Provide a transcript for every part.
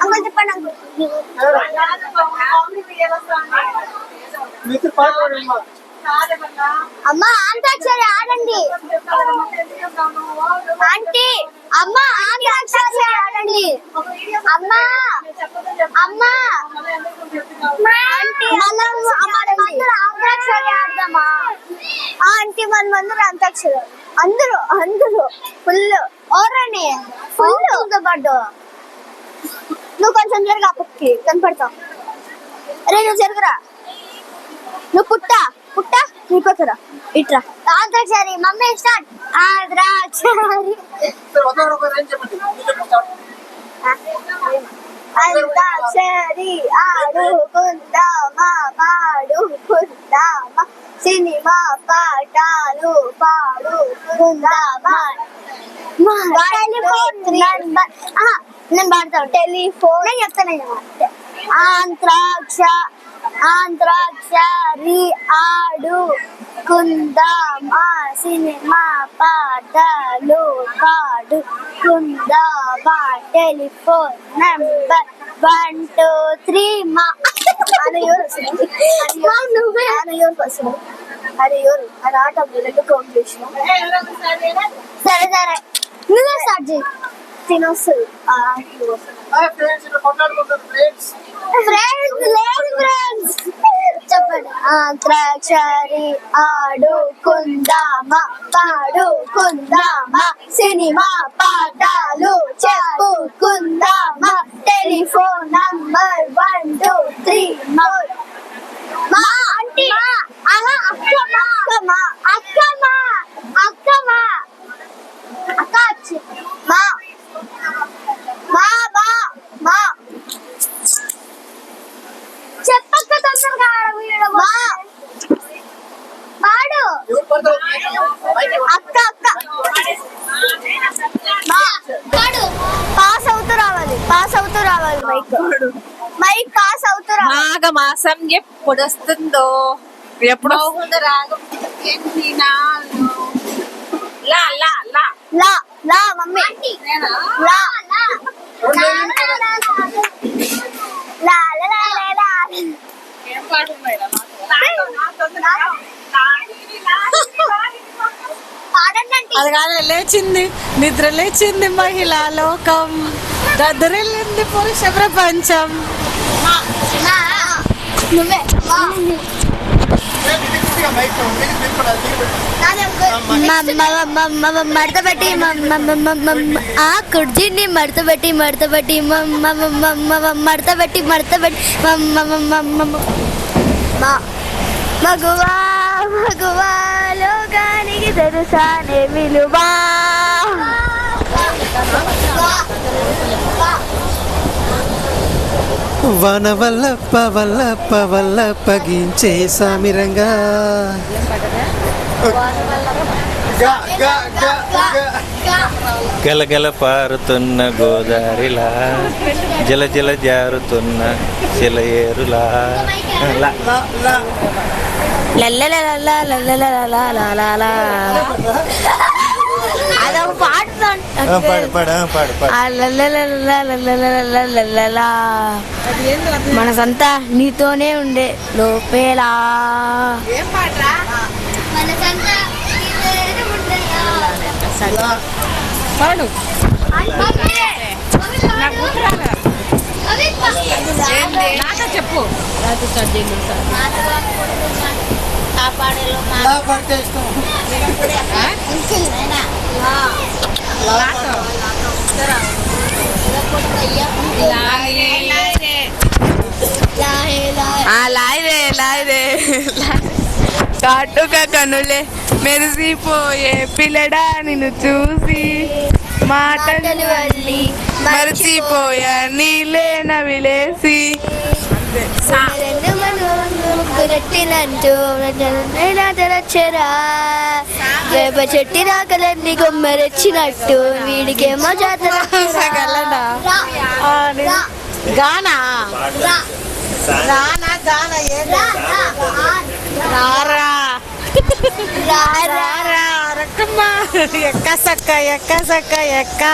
Uncle చెప్పండి uncle. అమ్మా అంతాక్షరి ఆడండి. ఆంటీ అమ్మా అంతాక్షరి ఆడండి. అమ్మా అమ్మా అంతాక్షరి ఆడదామా ఆంటీ? మనమందరూ అంతాక్షరి అందరూ అందరూ ఫుల్ ఓరని ఫుల్ పాటు. నువ్వు కొంచెం జరగా పక్కకి కనపడతావు. అరే నువ్వు జరుగురా. నువ్వు పుట్టా పుట్టా నీ పక్కరా ఇట్రా. Antakshari mummy start. అంతాక్షరి అంతాక్షరి ఆడుకుందామా పాడుకుందామా సినిమా పాటలు పాడుకుందామా. నేను పాడతాను. టెలిఫోన్ నేను చెప్తాను. అంత్రాక్షరి ఆడుకుందామా సినిమా పాటలు పాడుకుందామా టెలిఫోన్ నంబర్ 1 2 3 మా. అది ఆట కౌంట్ చేసిన. సరే సరే నువ్వే స్టార్ట్ చేయి. తినొస్తుంది చెప్పండి. అంత్రాక్షరి ఆడుకుందామా పాడుకుందామా సినిమా పాటలు చెప్పుకుందామా టెలిఫోన్ నంబర్ 1 2 3 మా. ఆంటీ అక్కమ్మా అక్కమ్మా అక్కమ్మా అక్క వచ్చి మా మా బా మా చెప్పక్క తొందరగా పాడు. అక్క అక్క పాడు. పాస్ అవుతూ రావాలి మైక్ పాస్ అవుతూ రావాలి. మాఘమాసం ఎప్పుడు వస్తుందో ఎప్పుడు రాగం లా లా లా లా లా మమ్మీ లా లా లా లా లా. ఏం పాట అది కాదు. లేచింది నిద్ర లేచింది మహిళా లోకం దద్దరిల్లింది పురుష ప్రపంచం. నువ్వే మడతబెట్టి ఆ కుర్జీని మడతబెట్టి మడతబెట్టి మడతబెట్టి మడతబెట్టి మగువా మగువా లోకానికి తెలుసానే విలువా. వన వల్లప్ప వల్లప్ప వల్లప్పగించే సామిరంగా గలగల పారుతున్న గోదారిలా జల జల జారుతున్న సెలయేరులా. అదొక పాట. మనసంతా నీతోనే ఉండే లోపేలా. పాడు. చెప్పు. లాయిరే కాటుక కనులే మెరిసిపోయే పిల్లడా నిన్ను చూసి మాటలు అల్లి మరిచిపోయా నీలే నవిలేసి. వేప చెట్టి రాకలన్నీ కొమ్మరెచ్చినట్టు వీడికేమో జాతర. గానా రానా గానా రారా రా రకమ్మ ఎక్క సక్క కా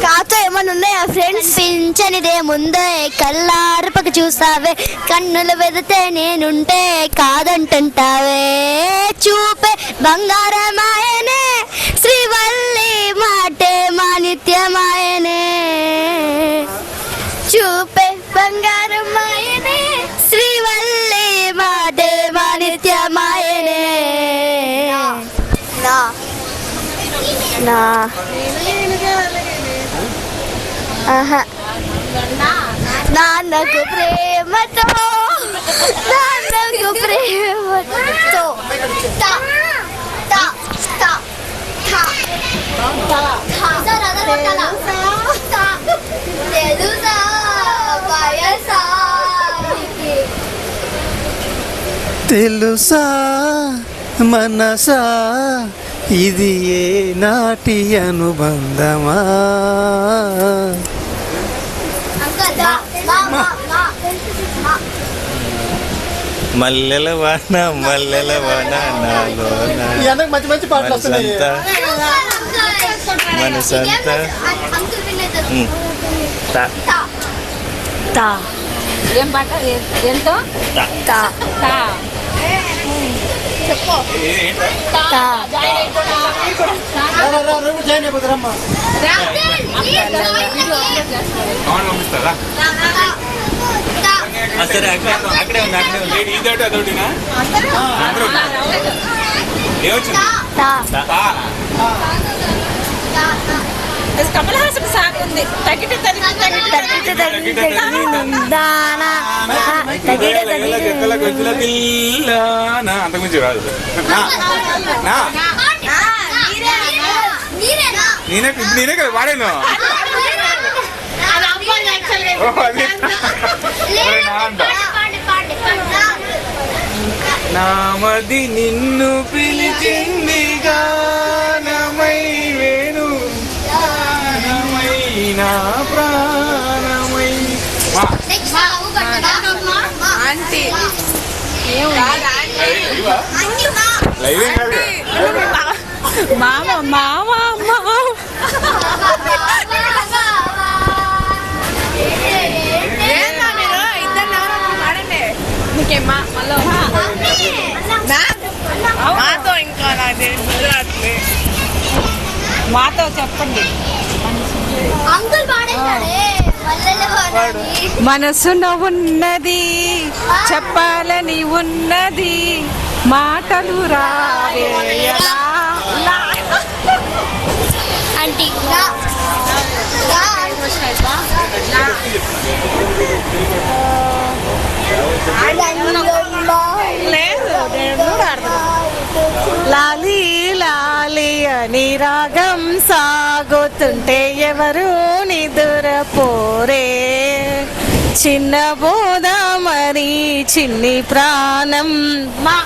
కాతో ఏమన్నా ఉన్నాయా ఫ్రెండ్స్? పింఛనిదే ముందే కళ్ళార్పక చూస్తావే, కన్నులు వెదితే నేనుంటే కాదంటుంటావే. చూపే బంగారమాయనే శ్రీవల్లి మాటే మానిత్యమాయనే. చూపే బంగారమాయనే శ్రీవల్లి మాటే మానిత్యమాయనే. నా ఆహా నాన్నకు ప్రేమతో నాన్నకు ప్రేమతో తా తా తా తా తెలుసా వయసానికి తెలుసా మనసా ఇది ఏ నాటి అనుబంధమా? మల్లెల వాన నాలో మంచి మంచి పాటలు వస్తున్నాయి. మనసంతా తా ఏం పాట ఎంతో తా తా జాయిన్ అయిపోతారమ్మా. సరే అక్కడే ఉంది ఇదొకటి అదొకటినా తా కమల్ హాసన్ సాంగ్ ఉంది తగ్గితే దానా అంతకుమించి రాదు. నేనే కదా వాడాను. నామది నిన్ను పిలిచింది గానమై వేణు గానమై నా ప్రాణమై. ఆంటీ లైవ్ ఏం కాదు. మామ మామ మామ నీకేమ్మా మళ్ళీ మాతో ఇంకా నాకు గుజరాత్లే మాతో చెప్పండి. అంకుల్ పాడేశాడే మల్లెల వాడని. మనసున ఉన్నది చెప్పాలని ఉన్నది మాటలు రావేయలా. ఆంటీ లేదు లాలి లాలి అని రాగం సాగుతుంటే ఎవరు నిదురపోరే. చిన్న బోధ మరి చిన్ని ప్రాణం మా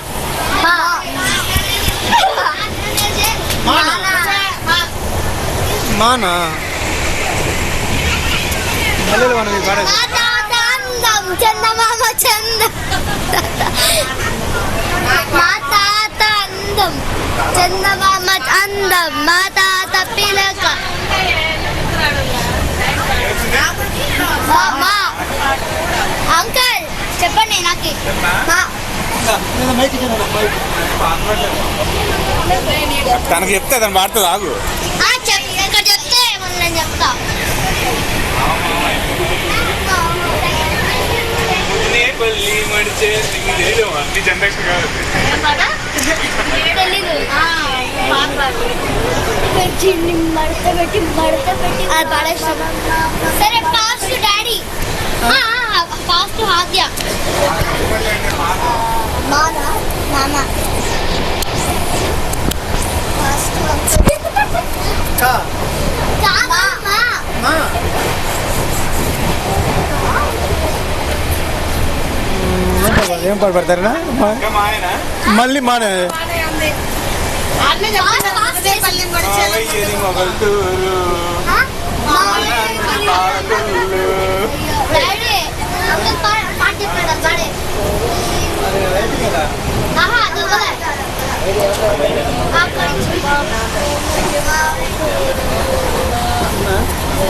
మానా మల్లెల వాన మీ పాడేది. అందం చందమామ చందం మా తాత అందం చందమామ అందం మా తాత పిలక అంకల్ చెప్పండి నాకు మైక్ ఇచ్చాను మైక్. తనకు చెప్తే తను వాడుతుంది ఆగు. ఇక్కడ చెప్తే ఏమన్నా చెప్తా. తెలీదు మడత పెట్టి అది పడేస్తాం. సరే ఫాస్ట్ డాడీ ఫాస్ట్ ఆద్య మామ కా మా ఏం పాట పడతారా ఇంకా మానేనా మళ్ళీ మానే ఏది మొగల్తూరు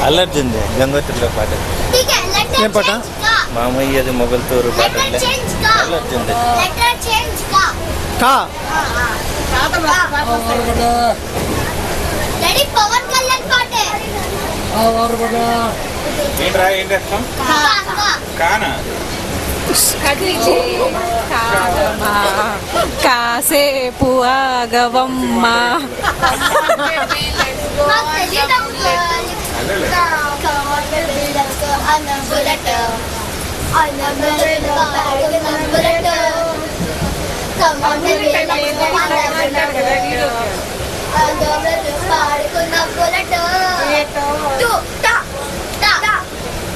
అల్లర్జుంది గంగోత్రిలో పాట ఏం పాట మామయ్యది మొగల్తూరు పాట అల్లర్జుంది కా పవన్ కళ్యాణ్ పాటే ఏంట్రా ఏంటి అర్థం కానా కాసేపు ఆగవమ్మా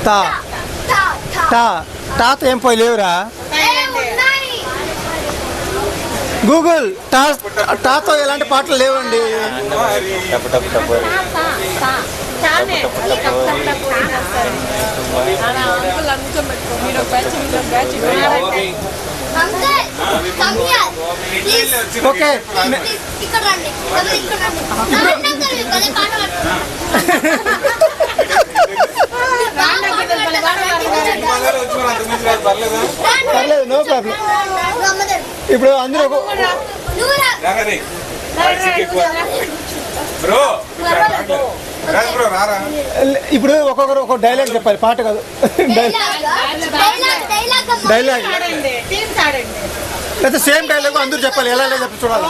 తా టా టాత ఏం పోయి లేవురా గూగుల్ టాతో ఎలాంటి పాటలు లేవండి టప్పు టప్పు టప్పు ఓకే ఇక్కడ రండి ఇక్కడ రండి పాట పర్లేదు నో ప్రాబ్లం ఇప్పుడు అందరూ బ్రో బ్రో రారా ఇప్పుడు ఒక్కొక్కరు ఒక్కొక్క డైలాగ్ చెప్పాలి పాట కాదు డైలాగ్ లేకపోతే సేమ్ డైలాగ్ అందరూ చెప్పాలి ఎలా చెప్పి చూడాలి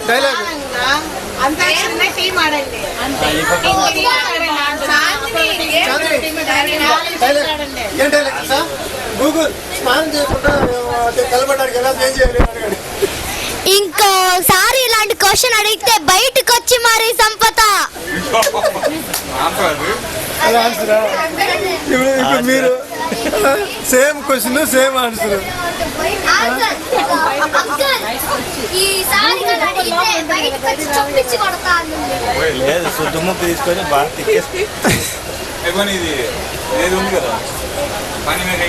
డైలాగ్ ఏం డైలాగ్ సార్ గూగుల్ స్నానం చేయకుండా కలబడ్డానికి ఎలా చేంజ్ చేయాలి అడగండి ఇంకోసారి ఇలాంటి క్వశ్చన్ అడిగితే బయటకు వచ్చి మరి సంపద అలా ఆన్సరా ఇప్పుడు మీరు సేమ్ క్వశ్చన్ సేమ్ ఆన్సర్ లేదు సుద్దుముక్కు తీసుకొని బాగా తిక్కేసి ఇది ఏది ఉంది కదా పని మీద